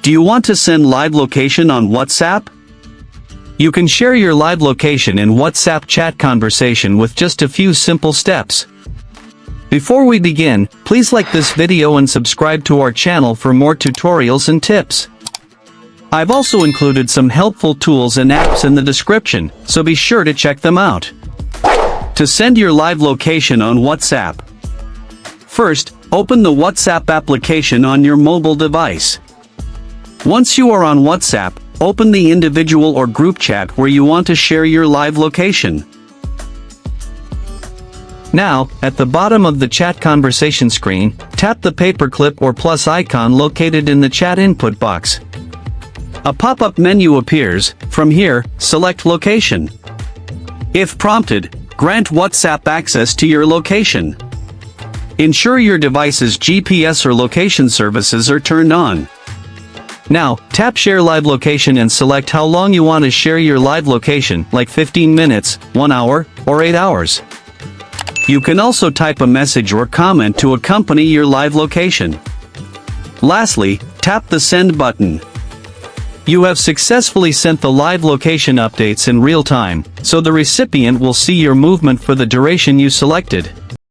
Do you want to send live location on WhatsApp? You can share your live location in WhatsApp chat conversation with just a few simple steps. Before we begin, please like this video and subscribe to our channel for more tutorials and tips. I've also included some helpful tools and apps in the description, so be sure to check them out. To send your live location on WhatsApp. First, open the WhatsApp application on your mobile device. Once you are on WhatsApp, open the individual or group chat where you want to share your live location. Now, at the bottom of the chat conversation screen, tap the paperclip or plus icon located in the chat input box. A pop-up menu appears. From here, select Location. If prompted, grant WhatsApp access to your location. Ensure your device's GPS or location services are turned on. Now, tap Share Live Location and select how long you want to share your live location, like 15 minutes, 1 hour, or 8 hours. You can also type a message or comment to accompany your live location. Lastly, tap the Send button. You have successfully sent the live location updates in real time, so the recipient will see your movement for the duration you selected.